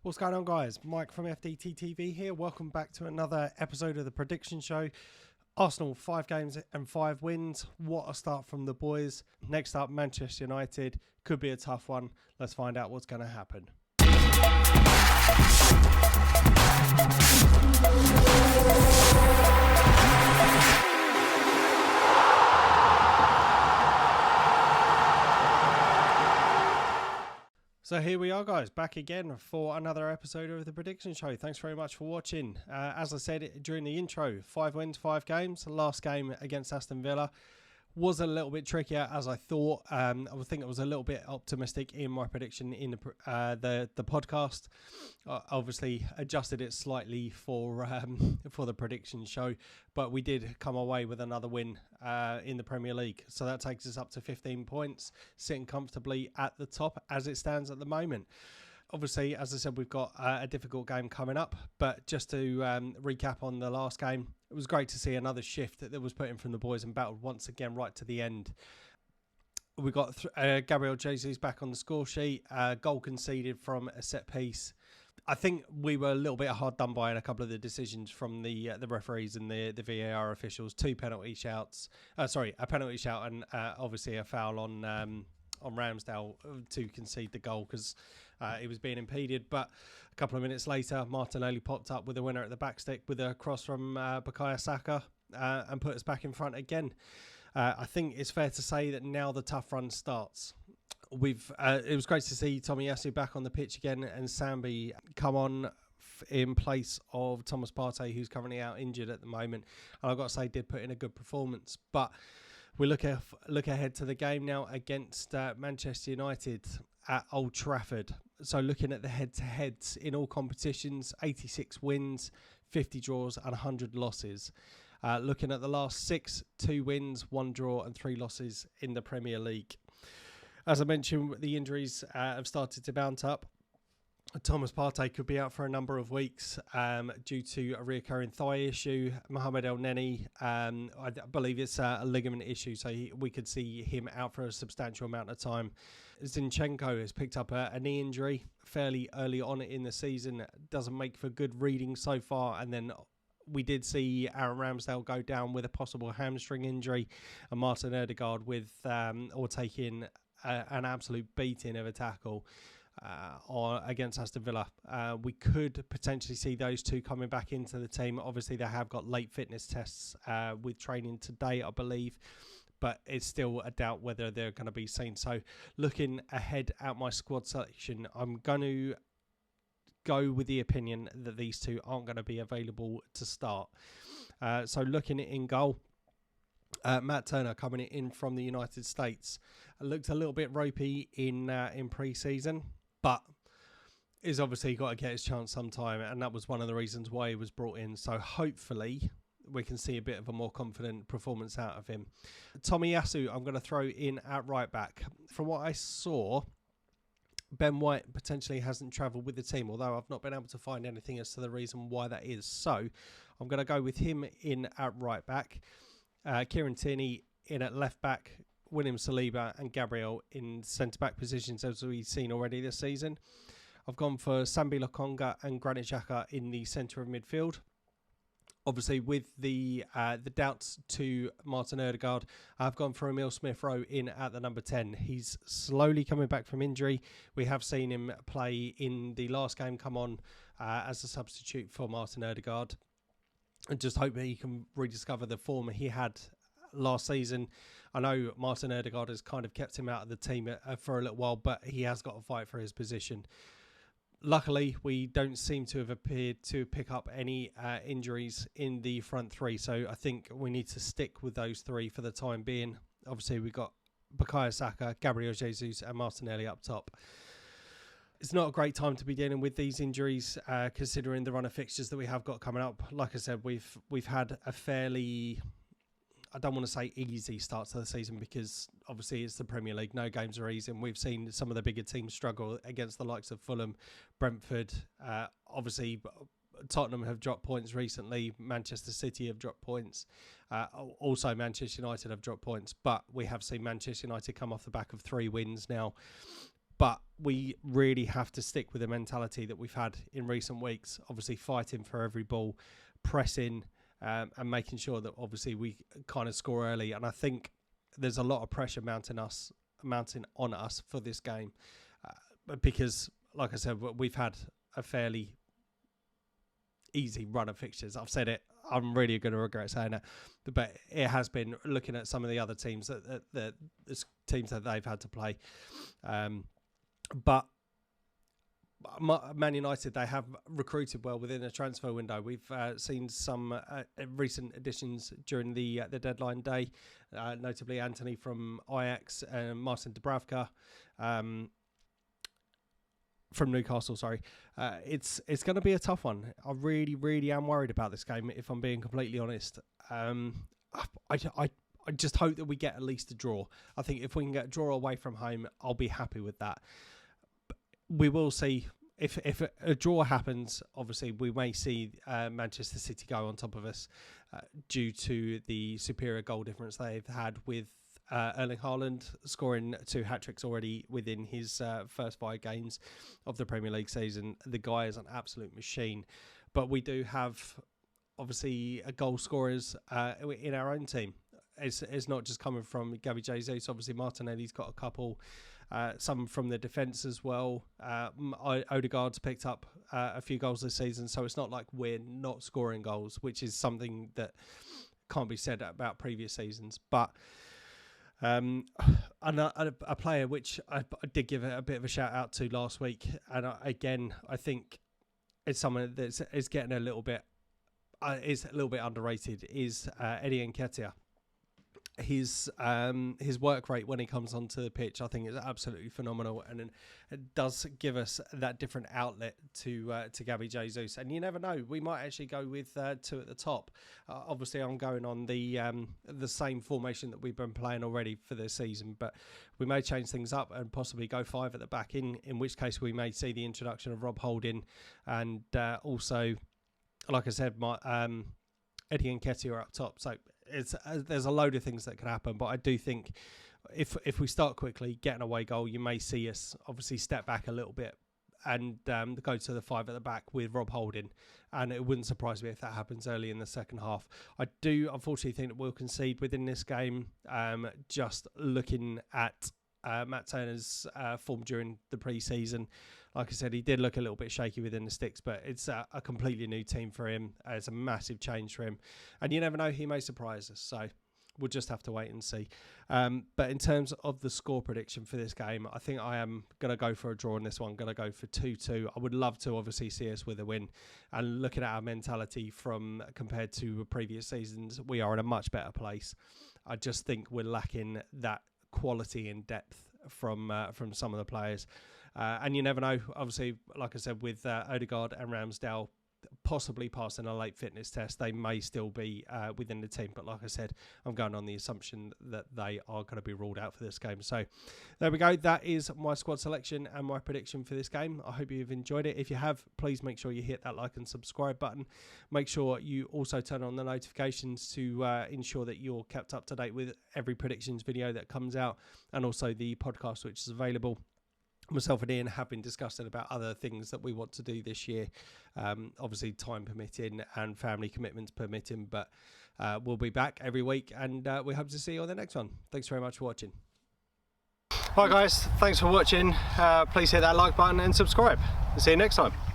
What's going on, guys? Mike from FDT-TV here. Welcome back to another episode of the prediction show. Arsenal, 5 games and 5 wins. What a start from the boys. Next up, Manchester United. Could be a tough one. Let's find out what's going to happen. So here we are, guys, back again for another episode of the prediction show. Thanks very much for watching. As I said during the intro, 5 wins, 5 games. Last game against Aston Villa was a little bit trickier as I thought. I think I was a little bit optimistic in my prediction in the podcast. Obviously adjusted it slightly for the prediction show, but we did come away with another win in the Premier League. So that takes us up to 15 points, sitting comfortably at the top as it stands at the moment. Obviously, as I said, we've got a difficult game coming up, but just to recap on the last game, it was great to see another shift that was put in from the boys and battled once again right to the end. We got Gabriel Jesus back on the score sheet, goal conceded from a set piece. I think we were a little bit hard done by in a couple of the decisions from the referees and the VAR officials. 2 penalty shouts, a penalty shout and obviously a foul on Ramsdale to concede the goal because it was being impeded. But a couple of minutes later, Martinelli popped up with a winner at the back stick with a cross from Bukayo Saka and put us back in front again. I think it's fair to say that now the tough run starts. It was great to see Tomiyasu back on the pitch again and Sambi come on in place of Thomas Partey, who's currently out injured at the moment. And I've got to say, did put in a good performance. But we look ahead to the game now against Manchester United at Old Trafford. So looking at the head-to-heads in all competitions, 86 wins, 50 draws and 100 losses. Looking at the last 6, 2 wins, 1 draw and 3 losses in the Premier League. As I mentioned, the injuries have started to mount up. Thomas Partey could be out for a number of weeks due to a reoccurring thigh issue. Mohamed El Neni, I believe it's a ligament issue, so we could see him out for a substantial amount of time. Zinchenko has picked up a knee injury fairly early on in the season. Doesn't make for good reading so far. And then we did see Aaron Ramsdale go down with a possible hamstring injury, and Martin Odegaard taking an absolute beating of a tackle against Aston Villa. We could potentially see those two coming back into the team. Obviously, they have got late fitness tests with training today, I believe, but it's still a doubt whether they're going to be seen. So looking ahead at my squad selection, I'm going to go with the opinion that these two aren't going to be available to start. So looking in goal, Matt Turner coming in from the United States looked a little bit ropey in pre-season, but he's obviously got to get his chance sometime, and that was one of the reasons why he was brought in. So hopefully we can see a bit of a more confident performance out of him. Tomiyasu, I'm going to throw in at right back. From what I saw, Ben White potentially hasn't travelled with the team, although I've not been able to find anything as to the reason why that is. So I'm going to go with him in at right back. Kieran Tierney in at left back, William Saliba and Gabriel in centre-back positions as we've seen already this season. I've gone for Sambi Lokonga and Granit Xhaka in the centre of midfield. Obviously, with the doubts to Martin Odegaard, I've gone for Emil Smith-Rowe in at the number 10. He's slowly coming back from injury. We have seen him play in the last game, come on as a substitute for Martin Odegaard. And just hope that he can rediscover the form he had last season. I know Martin Odegaard has kind of kept him out of the team for a little while, but he has got to fight for his position. Luckily, we don't seem to have appeared to pick up any injuries in the front three, so I think we need to stick with those 3 for the time being. Obviously, we've got Bukayo Saka, Gabriel Jesus and Martinelli up top. It's not a great time to be dealing with these injuries, considering the run of fixtures that we have got coming up. Like I said, we've had a fairly, I don't want to say easy start to the season because obviously it's the Premier League. No games are easy, and we've seen some of the bigger teams struggle against the likes of Fulham, Brentford. Obviously, Tottenham have dropped points recently. Manchester City have dropped points. Also, Manchester United have dropped points. But we have seen Manchester United come off the back of 3 wins now. but we really have to stick with the mentality that we've had in recent weeks, obviously fighting for every ball, pressing, and making sure that obviously we kind of score early. And I think there's a lot of pressure mounting on us for this game, because, like I said, we've had a fairly easy run of fixtures. I've said it. I'm really going to regret saying it, but it has been, looking at some of the other teams, the teams that they've had to play. But Man United, they have recruited well within the transfer window. We've seen some recent additions during the deadline day, notably Anthony from Ajax and Martin Dubravka from Newcastle. It's going to be a tough one. I really am worried about this game, if I'm being completely honest. I just hope that we get at least a draw. I think if we can get a draw away from home, I'll be happy with that. We will see. If a draw happens, obviously we may see Manchester City go on top of us due to the superior goal difference they've had, with Erling Haaland scoring 2 hat-tricks already within his first 5 games of the Premier League season. The guy is an absolute machine. But we do have, obviously, goal scorers in our own team. It's not just coming from Gabby Jesus. Obviously, Martinelli's got a couple. Some from the defence as well. Odegaard's picked up a few goals this season, so it's not like we're not scoring goals, which is something that can't be said about previous seasons. But a player which I did give a bit of a shout out to last week, and I think it's someone that is getting a little bit underrated, is Eddie Nketiah. His work rate when he comes onto the pitch, I think, is absolutely phenomenal, and it does give us that different outlet to Gabby Jesus. And you never know, we might actually go with 2 at the top. Obviously, I'm going on the same formation that we've been playing already for this season, but we may change things up and possibly go 5 at the back. In which case, we may see the introduction of Rob Holding, and also, like I said, Eddie Nketiah are up top. So there's a load of things that could happen, but I do think if we start quickly, get an away goal, you may see us obviously step back a little bit and go to the 5 at the back with Rob Holding, and it wouldn't surprise me if that happens early in the second half. I do unfortunately think that we'll concede within this game, just looking at Matt Turner's form during the pre-season. Like I said, he did look a little bit shaky within the sticks, but it's a completely new team for him. It's a massive change for him. And you never know, he may surprise us. So we'll just have to wait and see. But in terms of the score prediction for this game, I think I am going to go for a draw in this one. I'm going to go for 2-2. I would love to obviously see us with a win. And looking at our mentality compared to previous seasons, we are in a much better place. I just think we're lacking that quality and depth from some of the players. And you never know, obviously, like I said, with Odegaard and Ramsdale possibly passing a late fitness test, they may still be within the team. But like I said, I'm going on the assumption that they are going to be ruled out for this game. So there we go. That is my squad selection and my prediction for this game. I hope you've enjoyed it. If you have, please make sure you hit that like and subscribe button. Make sure you also turn on the notifications to ensure that you're kept up to date with every predictions video that comes out, and also the podcast, which is available. Myself and Ian have been discussing about other things that we want to do this year, obviously time permitting and family commitments permitting, but we'll be back every week, and we hope to see you on the next one. Thanks very much for watching. Hi guys, thanks for watching. Please hit that like button and subscribe. See you next time.